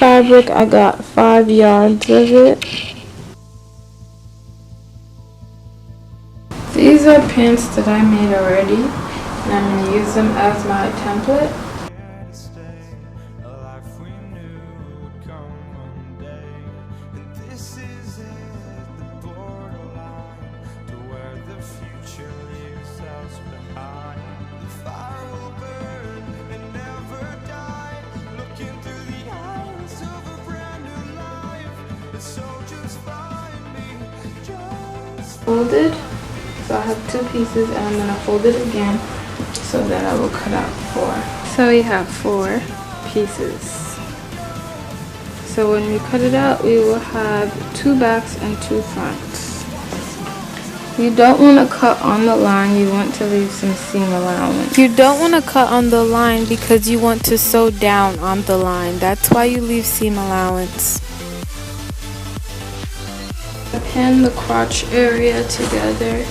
fabric. I got 5 yards of it. These are pants that I made already, and I'm going to use them as my template. Folded, so I have 2 pieces, and I'm going to fold it again so that I will cut out 4. So we have 4 pieces. So when we cut it out, we will have 2 backs and 2 fronts. You don't want to cut on the line, you want to leave some seam allowance. You don't want to cut on the line because you want to sew down on the line. That's why you leave seam allowance. Pin the crotch area together.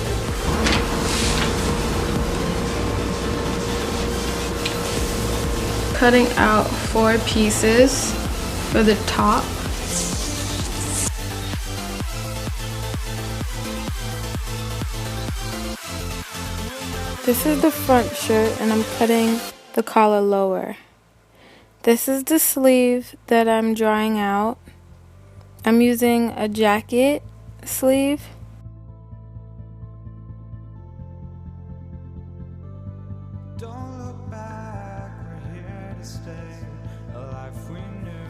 Cutting out 4 pieces for the top. This is the front shirt and I'm cutting the collar lower. This is the sleeve that I'm drawing out. I'm using a jacket sleeve.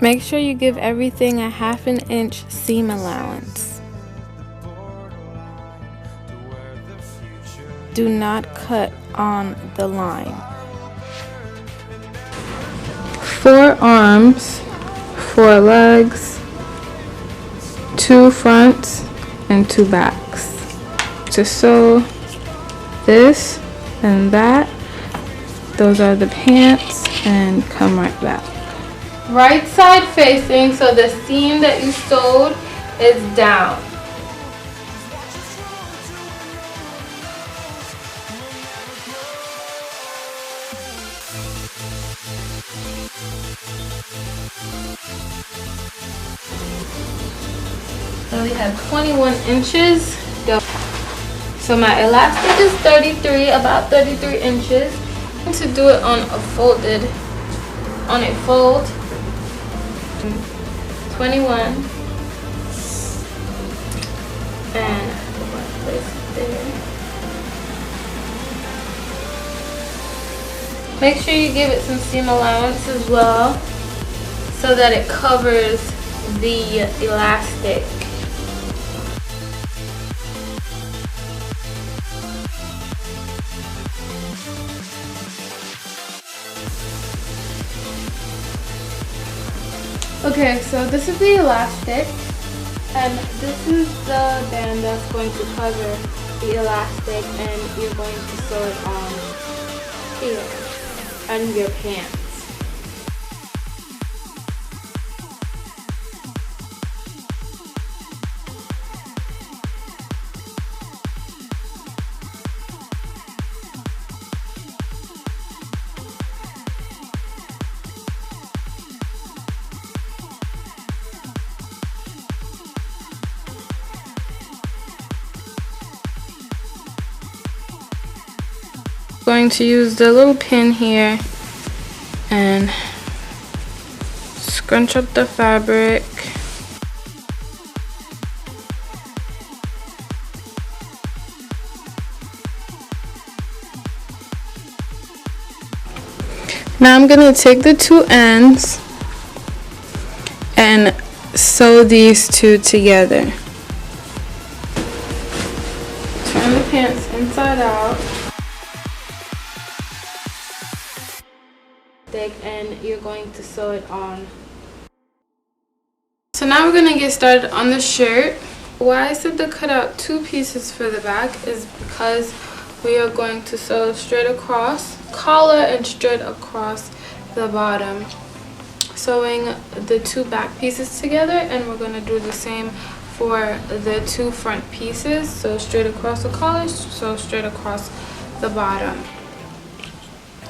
Make sure you give everything a 1/2 inch seam allowance. Do not cut on the line. 4 arms, 4 legs, 2 fronts, and 2 backs. To sew this and that, those are the pants, and come right back. Right side facing, so the seam that you sewed is down. So we have 21 inches. So my elastic is 33, about 33 inches. I'm going to do it on a fold. 21. And place it there. Make sure you give it some seam allowance as well, so that it covers the elastic. Okay, so this is the elastic, and this is the band that's going to cover the elastic, and you're going to sew it on here, on your pants. Going to use the little pin here and scrunch up the fabric. Now I'm going to take the 2 ends and sew these 2 together. Turn the pants inside out. And you're going to sew it on. So now we're going to get started on the shirt. Why I said to cut out 2 pieces for the back is because we are going to sew straight across collar and straight across the bottom, sewing the 2 back pieces together, and we're going to do the same for the 2 front pieces. So straight across the collar, so straight across the bottom.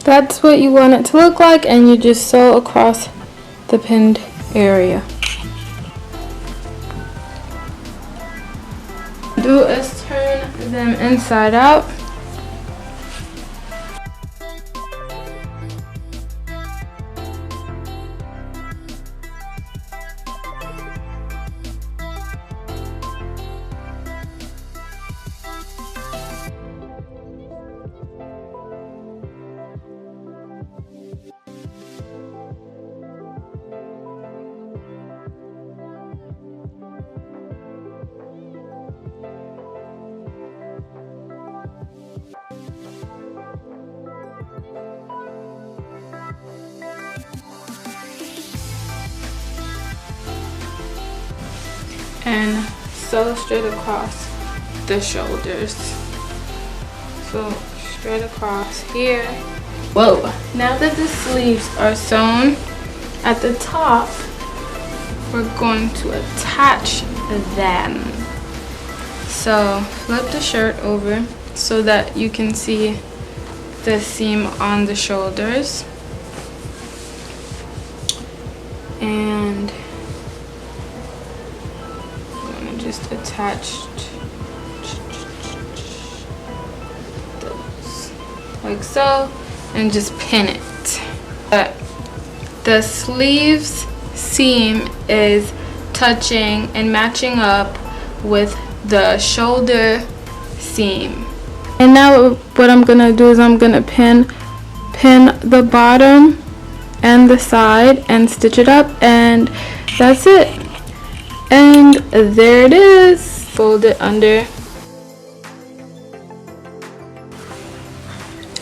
That's what you want it to look like, and you just sew across the pinned area. Do is turn them inside out. And sew straight across the shoulders. So straight across here. Whoa! Now that the sleeves are sewn at the top, we're going to attach them. So flip the shirt over so that you can see the seam on the shoulders. And just attached those like so, and just pin it. The sleeves seam is touching and matching up with the shoulder seam. And now what I'm gonna do is I'm gonna pin the bottom and the side and stitch it up, and that's it. And there it is. Fold it under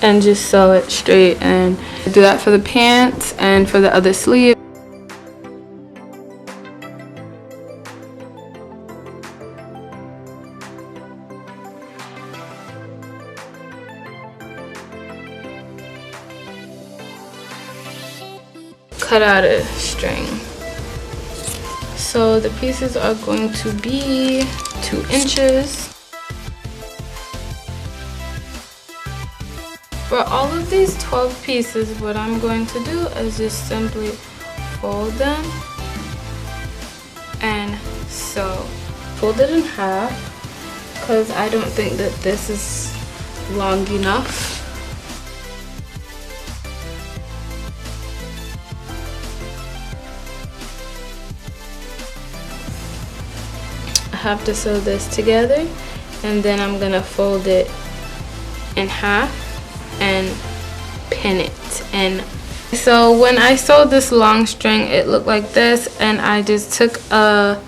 and just sew it straight, and do that for the pants and for the other sleeve. Cut out a string. So the pieces are going to be 2 inches. For all of these 12 pieces, what I'm going to do is just simply fold them and sew. Fold it in half because I don't think that this is long enough. Have to sew this together, and then I'm gonna fold it in half and pin it. And so when I sewed this long string, it looked like this, and I just took a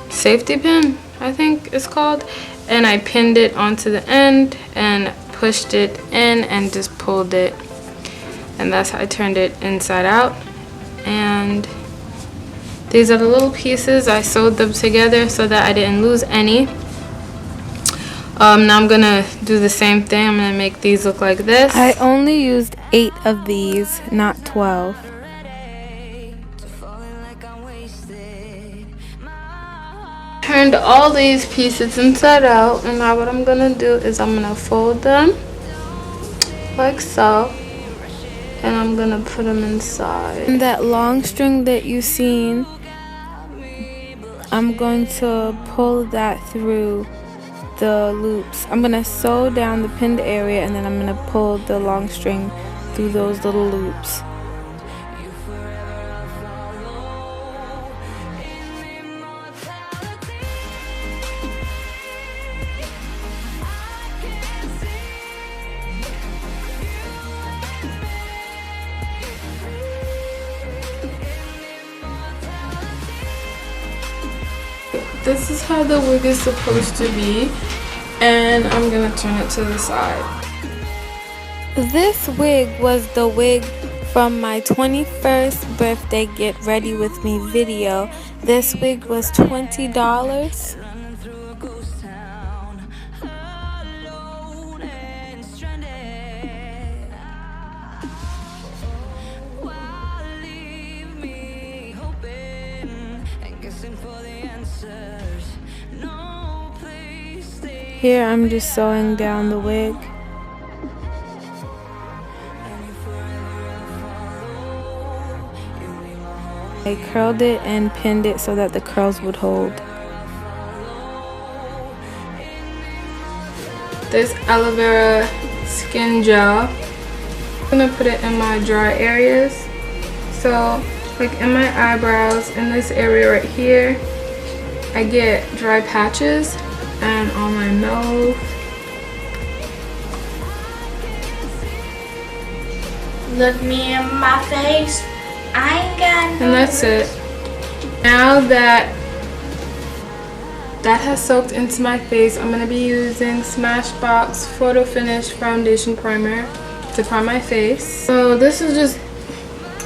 safety pin, I think it's called, and I pinned it onto the end and pushed it in and just pulled it, and that's how I turned it inside out. And these are the little pieces. I sewed them together so that I didn't lose any. Now I'm gonna do the same thing. I'm gonna make these look like this. I only used 8 of these, not 12. Turned all these pieces inside out, and now what I'm gonna do is I'm gonna fold them like so, and I'm gonna put them inside. And that long string that you seen, I'm going to pull that through the loops. I'm gonna sew down the pinned area, and then I'm gonna pull the long string through those little loops. This is how the wig is supposed to be, and I'm gonna turn it to the side. This wig was the wig from my 21st birthday get ready with me video. This wig was $20. Here I'm just sewing down the wig. I curled it and pinned it so that the curls would hold. This aloe vera skin gel, I'm gonna put it in my dry areas. So like in my eyebrows, in this area right here, I get dry patches, and on my nose. Look me in my face. I ain't got no. And that's it. Now that has soaked into my face, I'm gonna be using Smashbox Photo Finish Foundation Primer to prime my face. So this is just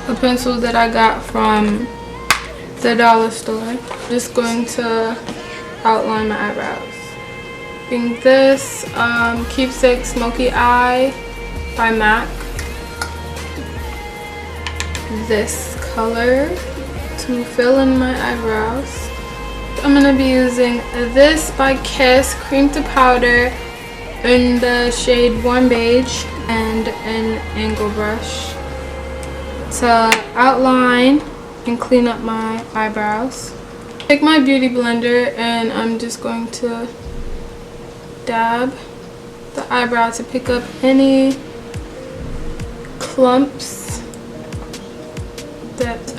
a pencil that I got from the dollar store. Just going to outline my eyebrows. Being this Keepsake Smoky Eye by MAC. This color to fill in my eyebrows. I'm gonna be using this by Kiss Cream to Powder in the shade Warm Beige and an angle brush to outline and clean up my eyebrows. Take my beauty blender and I'm just going to dab the eyebrow to pick up any clumps.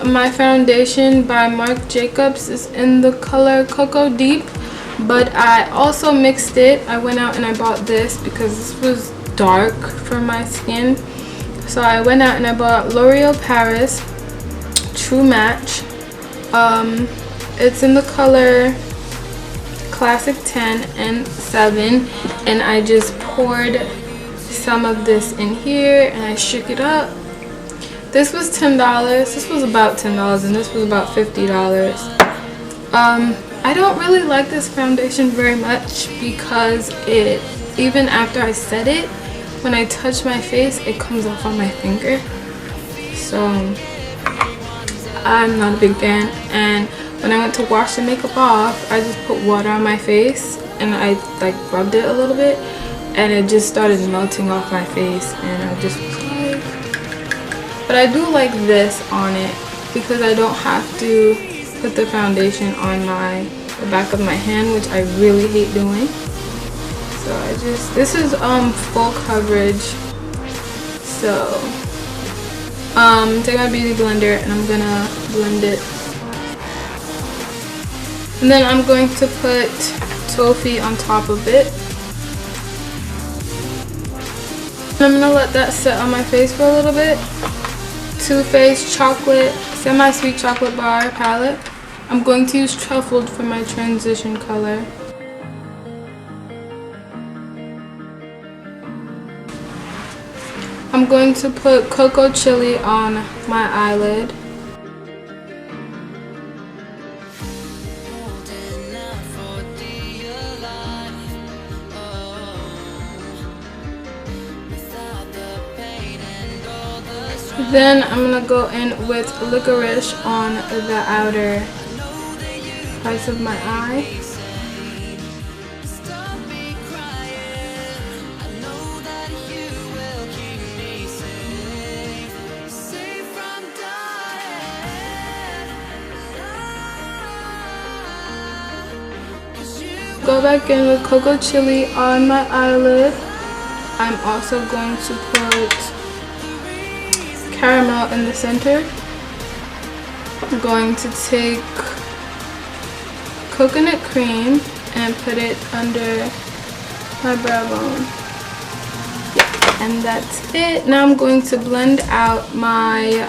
My foundation by Marc Jacobs is in the color Cocoa Deep, but I also mixed it. I went out and I bought this because this was dark for my skin. So I went out and I bought L'Oreal Paris True Match. It's in the color Classic 10 and 7, and I just poured some of this in here and I shook it up. This was $10. This was about $10 and this was about $50. I don't really like this foundation very much because it, even after I set it, when I touch my face, it comes off on my finger. So I'm not a big fan. And when I went to wash the makeup off, I just put water on my face and I like rubbed it a little bit and it just started melting off my face, and I just was like, but I do like this on it because I don't have to put the foundation on the back of my hand, which I really hate doing. So this is full coverage. So take my beauty blender and I'm gonna blend it. And then I'm going to put toffee on top of it. And I'm gonna let that sit on my face for a little bit. Too Faced Chocolate Semi-Sweet Chocolate Bar palette. I'm going to use Truffled for my transition color. I'm going to put Cocoa Chili on my eyelid. Then I'm gonna go in with Licorice on the outer parts of my eye. Go back in with Cocoa Chili on my eyelid. I'm also going to put caramel in the center. I'm going to take coconut cream and put it under my brow bone. Yeah, and that's it. Now I'm going to blend out my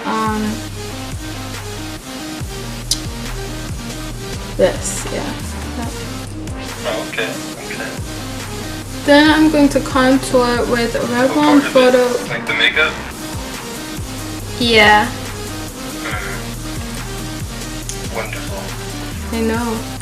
this, yeah. Okay. Then I'm going to contour with Revlon Photo. Like the makeup? Yeah. Wonderful. I know.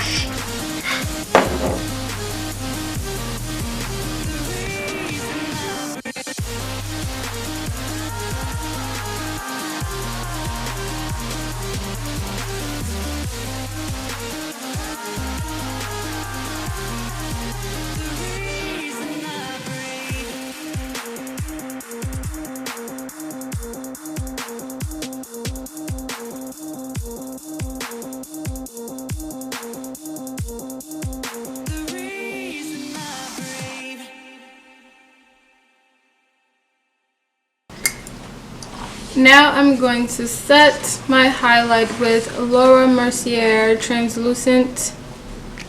Now I'm going to set my highlight with Laura Mercier translucent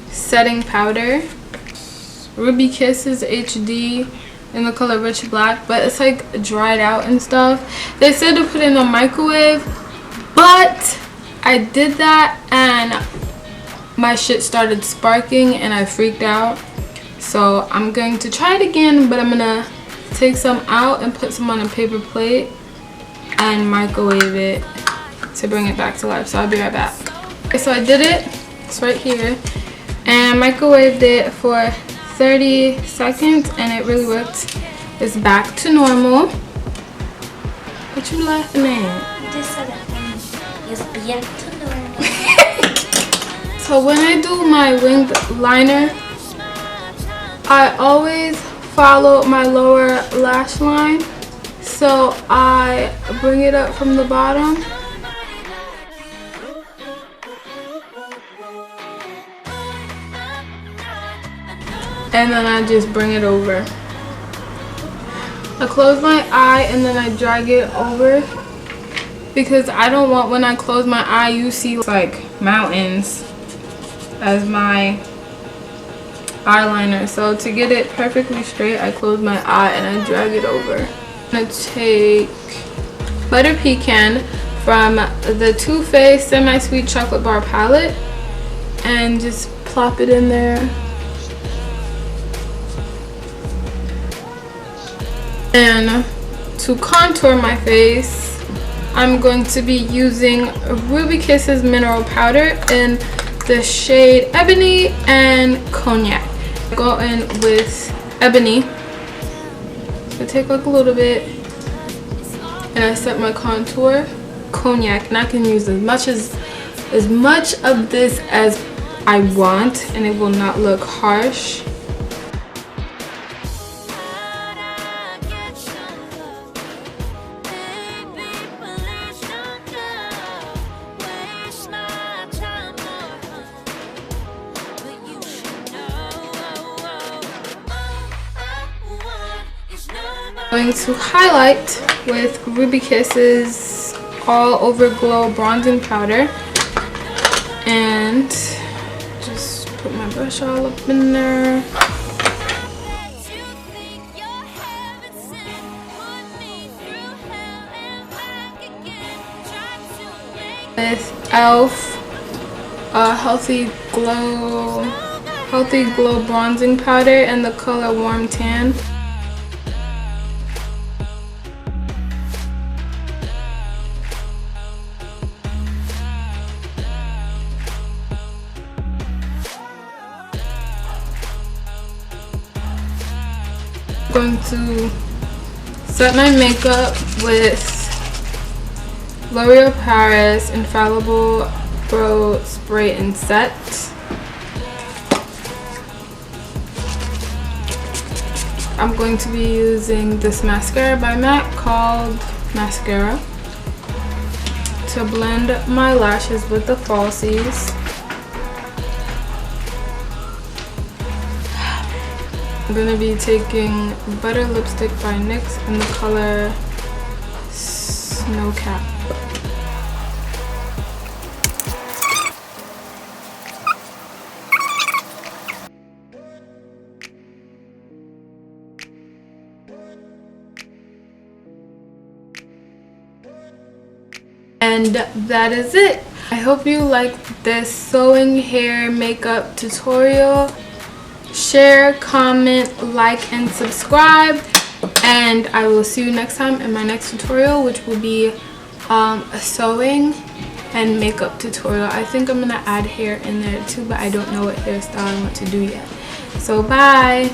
setting powder. Ruby Kisses HD in the color Rich Black, but it's like dried out and stuff. They said to put it in the microwave, but I did that and my shit started sparking and I freaked out. So I'm going to try it again, but I'm gonna take some out and put some on a paper plate and microwave it to bring it back to life. So I'll be right back. Okay, so I did it. It's right here. And I microwaved it for 30 seconds and it really worked. It's back to normal. What you laughing at? This is back to normal. So when I do my winged liner, I always follow my lower lash line. So I bring it up from the bottom. And then I just bring it over. I close my eye and then I drag it over. Because I don't want, when I close my eye, you see like mountains as my eyeliner. So to get it perfectly straight, I close my eye and I drag it over. I'm gonna take Butter Pecan from the Too Faced Semi-Sweet Chocolate Bar palette and just plop it in there. And to contour my face, I'm going to be using Ruby Kisses Mineral Powder in the shade Ebony and Cognac. Go in with Ebony. I take like a little bit and I set my contour. Cognac, and I can use as much of this as I want and it will not look harsh. I'm going to highlight with Ruby Kisses All Over Glow Bronzing Powder and just put my brush all up in there. With e.l.f. Healthy Glow Bronzing Powder in the color Warm Tan. I'm going to set my makeup with L'Oreal Paris Infallible Brow Spray and Set. I'm going to be using this mascara by MAC called Mascara to blend my lashes with the falsies. I'm going to be taking Butter Lipstick by NYX in the color Snow Cap. And that is it. I hope you liked this sewing hair makeup tutorial. Share, comment, like, and subscribe. And I will see you next time in my next tutorial, which will be a sewing and makeup tutorial. I think I'm going to add hair in there too, but I don't know what hairstyle I want to do yet. So bye.